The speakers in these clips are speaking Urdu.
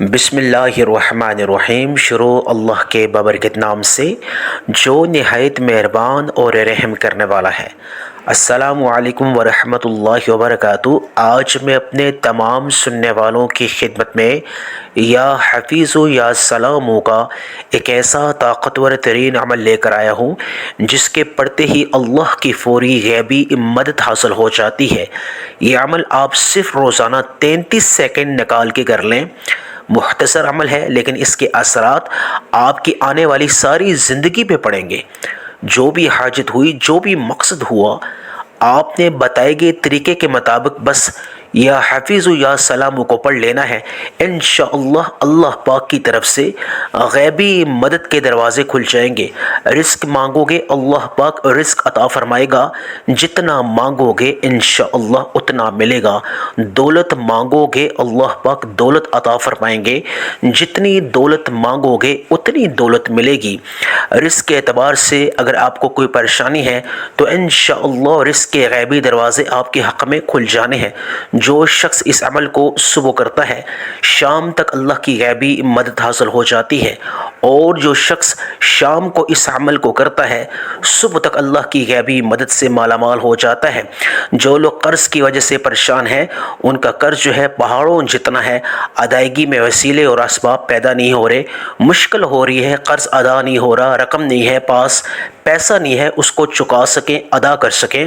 بسم اللہ الرحمن الرحیم۔ شروع اللہ کے بابرکت نام سے جو نہایت مہربان اور رحم کرنے والا ہے۔ السلام علیکم ورحمۃ اللہ وبرکاتہ۔ آج میں اپنے تمام سننے والوں کی خدمت میں یا حفیظ و یا سلاموں کا ایک ایسا طاقتور ترین عمل لے کر آیا ہوں جس کے پڑھتے ہی اللہ کی فوری غیبی مدد حاصل ہو جاتی ہے۔ یہ عمل آپ صرف روزانہ 33 سیکنڈ نکال کے کر لیں۔ مختصر عمل ہے لیکن اس کے اثرات آپ کی آنے والی ساری زندگی پہ پڑیں گے۔ جو بھی حاجت ہوئی، جو بھی مقصد ہوا، آپ نے بتائے گئے طریقے کے مطابق بس یا حفیظ یا سلام کو پڑھ لینا ہے۔ انشاءاللہ اللہ پاک کی طرف سے غیبی مدد کے دروازے کھل جائیں گے۔ رزق مانگو گے اللہ پاک رزق عطا فرمائے گا، جتنا مانگو گے انشاءاللہ اتنا ملے گا۔ دولت مانگو گے اللہ پاک دولت عطا فرمائیں گے، جتنی دولت مانگو گے اتنی دولت ملے گی۔ رزق کے اعتبار سے اگر آپ کو کوئی پریشانی ہے تو انشاءاللہ رزق کے غیبی دروازے آپ کے حق میں کھل جانے ہیں۔ جو شخص اس عمل کو صبح کرتا ہے شام تک اللہ کی غیبی مدد حاصل ہو جاتی ہے، اور جو شخص شام کو اس عمل کو کرتا ہے صبح تک اللہ کی غیبی مدد سے مالا مال ہو جاتا ہے۔ جو لوگ قرض کی وجہ سے پریشان ہیں ان کا قرض جو ہے پہاڑوں جتنا ہے، ادائیگی میں وسیلے اور اسباب پیدا نہیں ہو رہے، مشکل ہو رہی ہے، قرض ادا نہیں ہو رہا، رقم نہیں ہے پاس، پیسہ نہیں ہے اس کو چکا سکیں، ادا کر سکیں،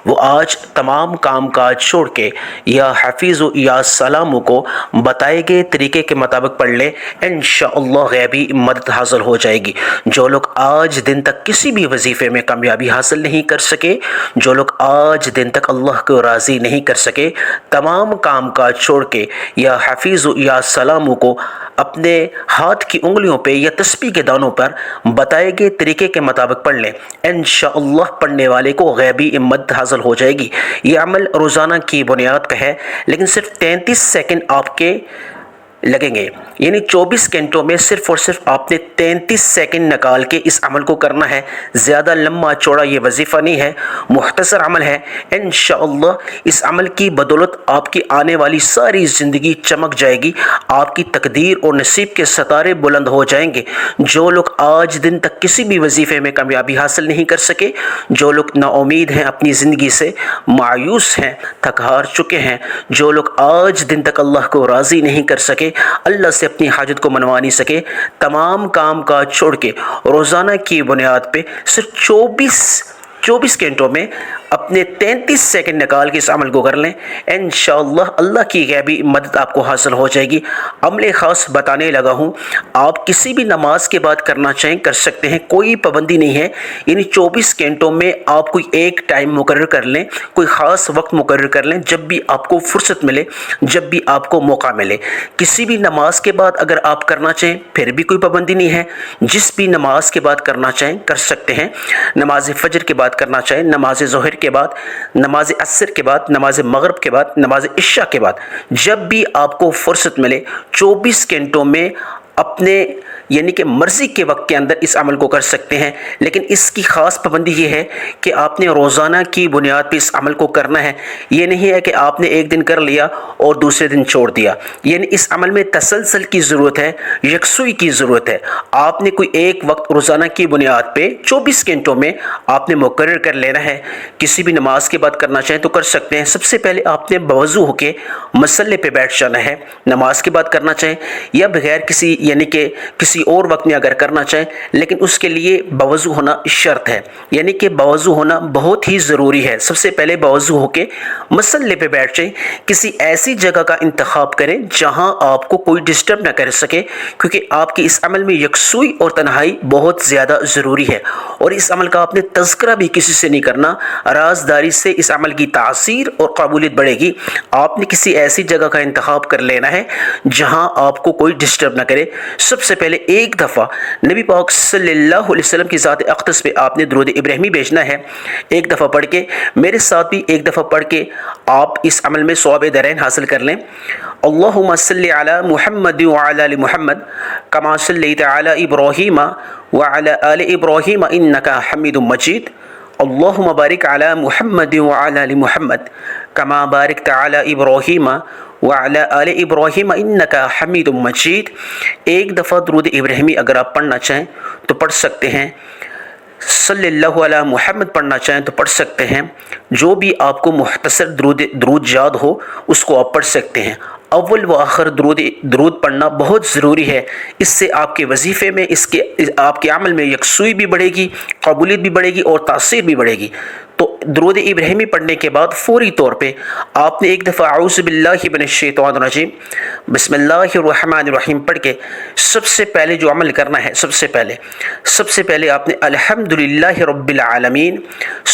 وہ آج تمام کام کاج چھوڑ کے یا حفیظ یا سلام کو بتائے گئے طریقے کے مطابق پڑھ لیں، انشاءاللہ غیبی مدد حاصل ہو جائے گی۔ جو لوگ آج دن تک کسی بھی وظیفے میں کامیابی حاصل نہیں کر سکے، جو لوگ آج دن تک اللہ کو راضی نہیں کر سکے، تمام کام کاج چھوڑ کے یا حفیظ یا سلام کو اپنے ہاتھ کی انگلیوں پہ یا تسبیح کے دانوں پر بتائے گئے طریقے کے مطابق پڑھ لیں، انشاءاللہ پڑھنے والے کو غیبی مدد حاصل ہو جائے گی۔ یہ عمل روزانہ کی بنیاد کا ہے لیکن صرف 33 سیکنڈ آپ کے لگیں گے، یعنی 24 گھنٹوں میں صرف اور صرف آپ نے 33 سیکنڈ نکال کے اس عمل کو کرنا ہے۔ زیادہ لمبا چوڑا یہ وظیفہ نہیں ہے، مختصر عمل ہے۔ انشاءاللہ اس عمل کی بدولت آپ کی آنے والی ساری زندگی چمک جائے گی، آپ کی تقدیر اور نصیب کے ستارے بلند ہو جائیں گے۔ جو لوگ آج دن تک کسی بھی وظیفے میں کامیابی حاصل نہیں کر سکے، جو لوگ نا امید ہیں اپنی زندگی سے، مایوس ہیں، تھک ہار چکے ہیں، جو لوگ آج دن تک اللہ کو راضی نہیں کر سکے، اللہ سے اپنی حاجت کو منوا نہیں سکے، تمام کام کاج چھوڑ کے روزانہ کی بنیاد پہ صرف 24 گھنٹوں میں اپنے 33 سیکنڈ نکال کے اس عمل کو کر لیں، انشاءاللہ اللہ کی غیبی مدد آپ کو حاصل ہو جائے گی۔ عمل خاص بتانے لگا ہوں، آپ کسی بھی نماز کے بعد کرنا چاہیں کر سکتے ہیں، کوئی پابندی نہیں ہے، یعنی 24 گھنٹوں میں آپ کوئی ایک ٹائم مقرر کر لیں، کوئی خاص وقت مقرر کر لیں، جب بھی آپ کو فرصت ملے، جب بھی آپ کو موقع ملے۔ کسی بھی نماز کے بعد اگر آپ کرنا چاہیں پھر بھی کوئی پابندی نہیں ہے، جس بھی نماز کے بعد کرنا چاہیں کر سکتے ہیں۔ نماز فجر کے بعد کرنا چاہیں، نماز ظہر کے بعد، نماز عصر کے بعد، نماز مغرب کے بعد، نماز عشاء کے بعد، جب بھی آپ کو فرصت ملے 24 گھنٹوں میں اپنے یعنی کہ مرضی کے وقت کے اندر اس عمل کو کر سکتے ہیں۔ لیکن اس کی خاص پابندی یہ ہے کہ آپ نے روزانہ کی بنیاد پہ اس عمل کو کرنا ہے۔ یہ نہیں ہے کہ آپ نے ایک دن کر لیا اور دوسرے دن چھوڑ دیا، یعنی اس عمل میں تسلسل کی ضرورت ہے، یکسوئی کی ضرورت ہے۔ آپ نے کوئی ایک وقت روزانہ کی بنیاد پہ 24 گھنٹوں میں آپ نے مقرر کر لینا ہے۔ کسی بھی نماز کے بعد کرنا چاہیں تو کر سکتے ہیں۔ سب سے پہلے آپ نے بوضو ہو کے مصلے پہ بیٹھ جانا ہے، نماز کے بعد کرنا چاہیں یا بغیر کسی یعنی کہ کسی اور وقت میں اگر کرنا چاہیں، لیکن اس کے لیے بوضو ہونا شرط ہے، یعنی کہ بوضو ہونا بہت ہی ضروری ہے۔ سب سے پہلے بوضو ہو کے مصلے پہ بیٹھ جائیں، کسی ایسی جگہ کا انتخاب کریں جہاں آپ کو کوئی ڈسٹرب نہ کر سکے، کیونکہ آپ کی اس عمل میں یکسوئی اور تنہائی بہت زیادہ ضروری ہے، اور اس عمل کا آپ نے تذکرہ بھی کسی سے نہیں کرنا۔ رازداری سے اس عمل کی تاثیر اور قبولیت بڑھے گی۔ آپ نے کسی ایسی جگہ کا انتخاب کر لینا ہے جہاں آپ کو کوئی ڈسٹرب نہ کرے۔ سب سے پہلے ایک دفعہ نبی پاک صلی اللہ علیہ وسلم کی ذات اقدس پہ آپ نے درود ابراہیمی بھیجنا ہے، ایک دفعہ پڑھ کے، میرے ساتھ بھی ایک دفعہ پڑھ کے آپ اس عمل میں ثواب دارین حاصل کر لیں۔ اللہم صلی علی محمد وعلی آل محمد کما صلیت علی ابراہیم وعلی آل ابراہیم انک حمید مجید۔ اللہم بارک علی محمد وعلی آل محمد کما بارکت علی ابراہیم وعلی آل ابراہیم انک حمید مجید۔ ایک دفعہ درود ابراہیمی اگر آپ پڑھنا چاہیں تو پڑھ سکتے ہیں، صلی اللہ علی محمد پڑھنا چاہیں تو پڑھ سکتے ہیں، جو بھی آپ کو مختصر درود یاد ہو اس کو آپ پڑھ سکتے ہیں۔ اول و آخر درود پڑھنا بہت ضروری ہے، اس سے آپ کے وظیفے میں آپ کے عمل میں یکسوئی بھی بڑھے گی، قبولیت بھی بڑھے گی اور تاثیر بھی بڑھے گی۔ تو درود ابراہیمی پڑھنے کے بعد فوری طور پہ آپ نے ایک دفعہ اعوذ باللہ من الشیطان الرجیم بسم اللہ الرحمن الرحیم پڑھ کے سب سے پہلے جو عمل کرنا ہے، سب سے پہلے آپ نے الحمدللہ رب العالمین،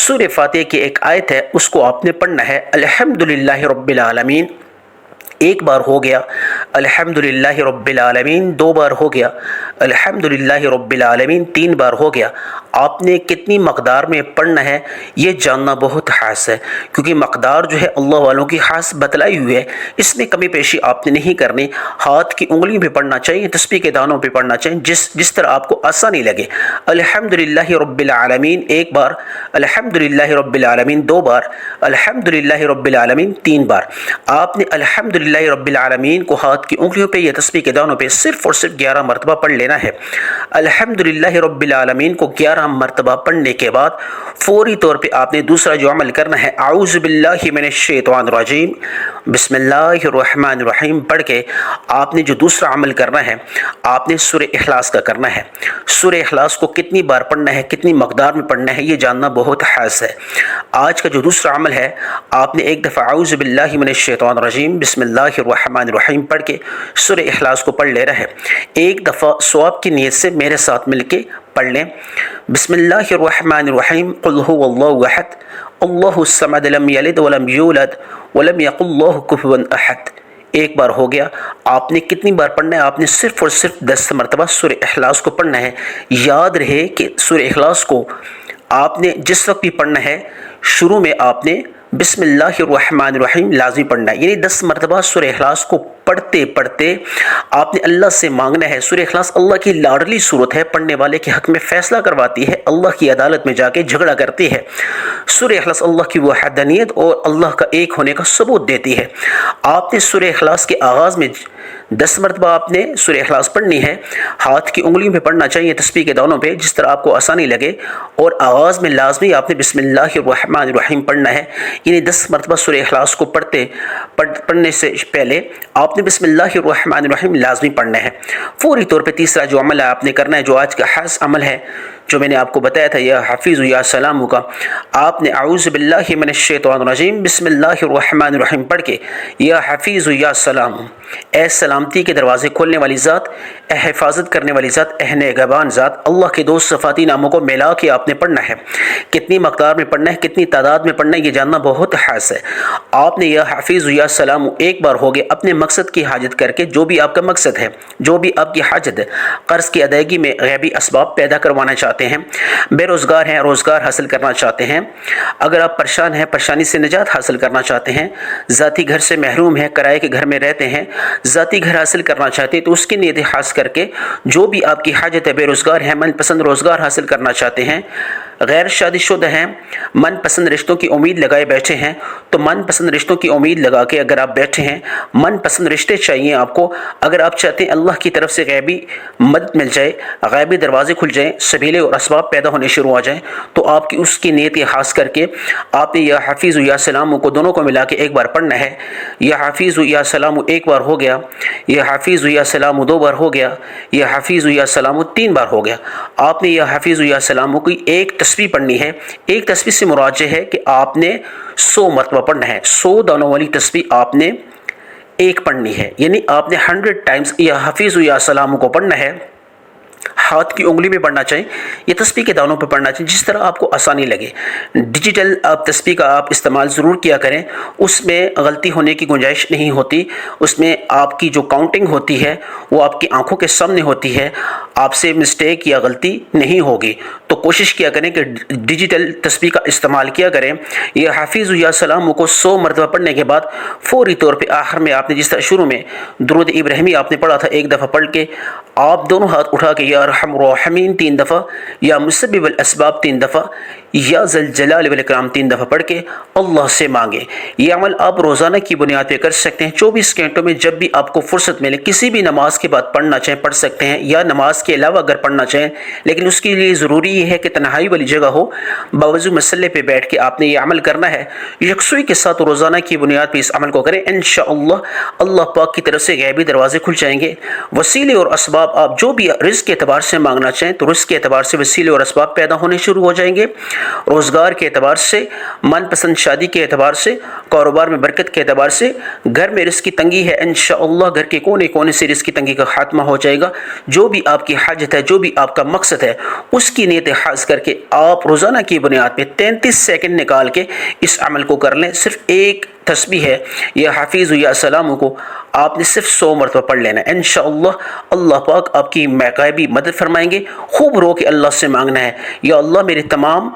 سورہ فاتحہ کی ایک آیت ہے اس کو آپ نے پڑھنا ہے، الحمدللہ رب العالمین۔ ایک بار ہو گیا الحمدللہ رب العالمین، دو بار ہو گیا الحمدللہ رب العالمین، تین بار ہو گیا۔ آپ نے کتنی مقدار میں پڑھنا ہے یہ جاننا بہت خاص ہے، کیونکہ مقدار جو ہے اللہ والوں کی خاص بتلائی ہوئی ہے، اس میں کمی پیشی آپ نے نہیں کرنی۔ ہاتھ کی انگلیوں پہ پڑھنا چاہیے، تسبیح کے دانوں پہ پڑھنا چاہیے، جس طرح آپ کو آسانی لگے۔ الحمدللہ رب العالمین ایک بار، الحمدللہ رب العالمین دو بار، الحمدللہ رب العالمین تین بار۔ آپ نے الحمدللہ رب العالمین کو ہاتھ کی انگلیوں پہ یا تسبیح کے دانوں پہ صرف اور صرف 11 مرتبہ پڑھ لینا ہے۔ الحمدللہ رب العالمین کو 11 مرتبہ پڑھنے کے بعد فوری طور پہ آپ نے دوسرا جو عمل کرنا ہے، اعوذ باللہ من الشیطان الرجیم بسم اللہ الرحمن الرحیم پڑھ کے آپ نے جو دوسرا عمل کرنا ہے، آپ نے سورہ اخلاص کا کرنا ہے۔ سورہ اخلاص کو کتنی بار پڑھنا ہے، کتنی مقدار میں پڑھنا ہے، یہ جاننا بہت خاص ہے۔ آج کا جو دوسرا عمل ہے، آپ نے ایک دفعہ اعوذ باللہ من الشیطان الرجیم بسم اللہ الرحمن الرحیم پڑھ کے سورہ اخلاص کو پڑھ لینا ہے۔ ایک دفعہ ثواب کی نیت سے میرے ساتھ مل کے پڑھ لیں، بسم اللہ الرحمن الرحیم قل هو اللہ احد اللہ الصمد لم یلد ولم یولد ولم یکن له کفوا احد۔ ایک بار ہو گیا۔ آپ نے کتنی بار پڑھنا ہے؟ آپ نے صرف اور صرف 10 مرتبہ سورہ اخلاص کو پڑھنا ہے۔ یاد رہے کہ سورہ اخلاص کو آپ نے جس وقت بھی پڑھنا ہے، شروع میں آپ نے بسم اللہ الرحمن الرحیم لازمی پڑھنا ہے، یعنی 10 مرتبہ سورہ اخلاص کو پڑھتے پڑھتے آپ نے اللہ سے مانگنا ہے۔ سورہ اخلاص اللہ کی لاڈلی صورت ہے، پڑھنے والے کے حق میں فیصلہ کرواتی ہے، اللہ کی عدالت میں جا کے جھگڑا کرتی ہے۔ سورہ اخلاص اللہ کی وحدانیت اور اللہ کا ایک ہونے کا ثبوت دیتی ہے۔ آپ نے سورہ اخلاص کے آغاز میں 10 مرتبہ آپ نے سورہ اخلاص پڑھنی ہے، ہاتھ کی انگلیوں پہ پڑھنا چاہیے، تسبیح کے دانوں پہ، جس طرح آپ کو آسانی لگے، اور آغاز میں لازمی آپ نے بسم اللہ الرحمن الرحیم پڑھنا ہے، یعنی 10 مرتبہ سورہ اخلاص کو پڑھنے سے پہلے آپ نے بسم اللہ الرحمن الرحیم لازمی پڑھنا ہے۔ فوری طور پہ تیسرا جو عمل ہے آپ نے کرنا ہے، جو آج کا خاص عمل ہے، جو میں نے آپ کو بتایا تھا یا حفیظ یا سلام کا، آپ نے اعوذ باللہ من الشیطان الرجیم بسم اللہ الرحمن الرحیم پڑھ کے یا حفیظ یا سلام، اے سلامتی کے دروازے کھولنے والی ذات، اے حفاظت کرنے والی ذات، اے نگہبان ذات، اللہ کے دو صفاتی ناموں کو ملا کے آپ نے پڑھنا ہے۔ کتنی مقدار میں پڑھنا ہے، کتنی تعداد میں پڑھنا ہے، یہ جاننا بہت خاص ہے۔ آپ نے یا حفیظ یا سلام ایک بار ہو گیا، اپنے مقصد کی حاجت کر کے، جو بھی آپ کا مقصد ہے، جو بھی آپ کی حاجت ہے، قرض کی ادائیگی میں غیبی اسباب پیدا کروانا چاہتے ہیں، بے روزگار ہیں، روزگار حاصل کرنا چاہتے ہیں، اگر آپ پریشان ہیں، پریشانی سے نجات حاصل کرنا چاہتے ہیں، ذاتی گھر سے محروم ہیں، کرائے کے گھر میں رہتے ہیں، ذاتی گھر حاصل کرنا چاہتے ہیں، تو اس کی نیت خاص کر کے جو بھی آپ کی حاجت ہے، بے روزگار ہیں، من پسند روزگار حاصل کرنا چاہتے ہیں، غیر شادی شدہ ہیں، من پسند رشتوں کی امید لگائے بیٹھے ہیں، تو من پسند رشتوں کی امید لگا کے اگر آپ بیٹھے ہیں، من پسند رشتے چاہیے آپ کو، اگر آپ چاہتے ہیں اللہ کی طرف سے غیبی مدد مل جائے، غیبی دروازے کھل جائیں، سبیلے اور اسباب پیدا ہونے شروع ہو جائیں، تو آپ کی اس کی نیت خاص کر کے آپ نے یا حفیظ یا سلام کو دونوں کو ملا کے ایک بار پڑھنا ہے۔ یا حفیظ یا سلام ایک بار ہو گیا، یا حفیظ یا سلام دو بار ہو گیا، یا حفیظ یا سلام تین بار ہو گیا۔ آپ نے یا حفیظ یا سلام کی ایک تسبیح پڑھنی ہے۔ ایک تسبیح سے مراد ہے کہ آپ نے 100 مرتبہ پڑھنا ہے، 100 دانوں والی تسبیح آپ نے ایک پڑھنی ہے، یعنی آپ نے 100 ٹائمز یا حفیظ یا سلام کو پڑھنا ہے۔ ہاتھ کی انگلی میں پڑھنا چاہیے یا تسبیح کے دانوں پہ پڑھنا چاہیے، جس طرح آپ کو آسانی لگے۔ ڈیجیٹل آپ تسبیح کا آپ استعمال ضرور کیا کریں، اس میں غلطی ہونے کی گنجائش نہیں ہوتی، اس میں آپ کی جو کاؤنٹنگ ہوتی ہے وہ آپ کی آنکھوں کے سامنے ہوتی ہے، آپ سے مسٹیک یا غلطی نہیں ہوگی۔ تو کوشش کیا کریں کہ ڈیجیٹل تسبیح کا استعمال کیا کریں۔ یہ حفیظ یا سلام کو 100 مرتبہ پڑھنے کے بعد فوری طور پہ آخر میں آپ نے جس طرح شروع میں درود ابراہیمی آپ نے پڑھا تھا، ایک دفعہ پڑھ کے آپ دونوں ہاتھ اٹھا کے یا ارحم الراحمین 3 دفعہ، یا مسبب الاسباب 3 دفعہ، یا ذل جلال والاکرام 3 دفعہ پڑھ کے اللہ سے مانگیں۔ یہ عمل آپ روزانہ کی بنیاد پہ کر سکتے ہیں، 24 گھنٹوں میں جب بھی آپ کو فرصت ملے کسی بھی نماز کے بعد پڑھنا چاہیں پڑھ سکتے ہیں، یا نماز کے علاوہ اگر پڑھنا چاہیں، لیکن اس کے لیے ضروری یہ ہے کہ تنہائی والی جگہ ہو، باوضو مسلے پہ بیٹھ کے آپ نے یہ عمل کرنا ہے۔ یکسوئی کے ساتھ روزانہ کی بنیاد پہ اس عمل کو کریں، انشاءاللہ اللہ پاک کی طرف سے غیبی دروازے کھل جائیں گے۔ وسیلے اور اسباب آپ جو بھی رزق کے اعتبار سے مانگنا چاہیں تو رزق کے اعتبار سے وسیلے اور اسباب پیدا ہونے شروع ہو جائیں گے، روزگار کے اعتبار سے، من پسند شادی کے اعتبار سے، کاروبار میں برکت کے اعتبار سے، گھر میں رزق کی تنگی ہے انشاءاللہ گھر کے کونے کونے سے رزق کی تنگی کا خاتمہ ہو جائے گا۔ جو بھی آپ کی حاجت ہے، جو بھی آپ کا مقصد ہے، اس کی نیت خاص کر کے آپ روزانہ کی بنیاد پہ 33 سیکنڈ نکال کے اس عمل کو کر لیں۔ صرف ایک تسبیح ہے یا حافظ یا سلام کو آپ نے صرف 100 مرتبہ پڑھ لینا ہے، انشاءاللہ اللہ پاک آپ کی غیبی مدد فرمائیں گے۔ خوب رو کے اللہ سے مانگنا ہے، یا اللہ میرے تمام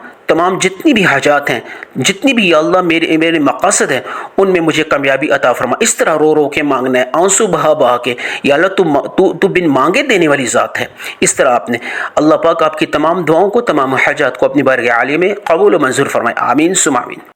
جتنی بھی حاجات ہیں، جتنی بھی یا اللہ میرے مقاصد ہیں، ان میں مجھے کامیابی عطا فرما۔ اس طرح رو رو کے مانگنا ہے، آنسو بہا بہا کے، یا اللہ تو بن مانگے دینے والی ذات ہے۔ اس طرح آپ نے اللہ پاک آپ کی تمام دعاؤں کو، تمام حاجات کو اپنی بارگاہ عالیہ میں قبول و منظور فرمائے، آمین ثم آمین۔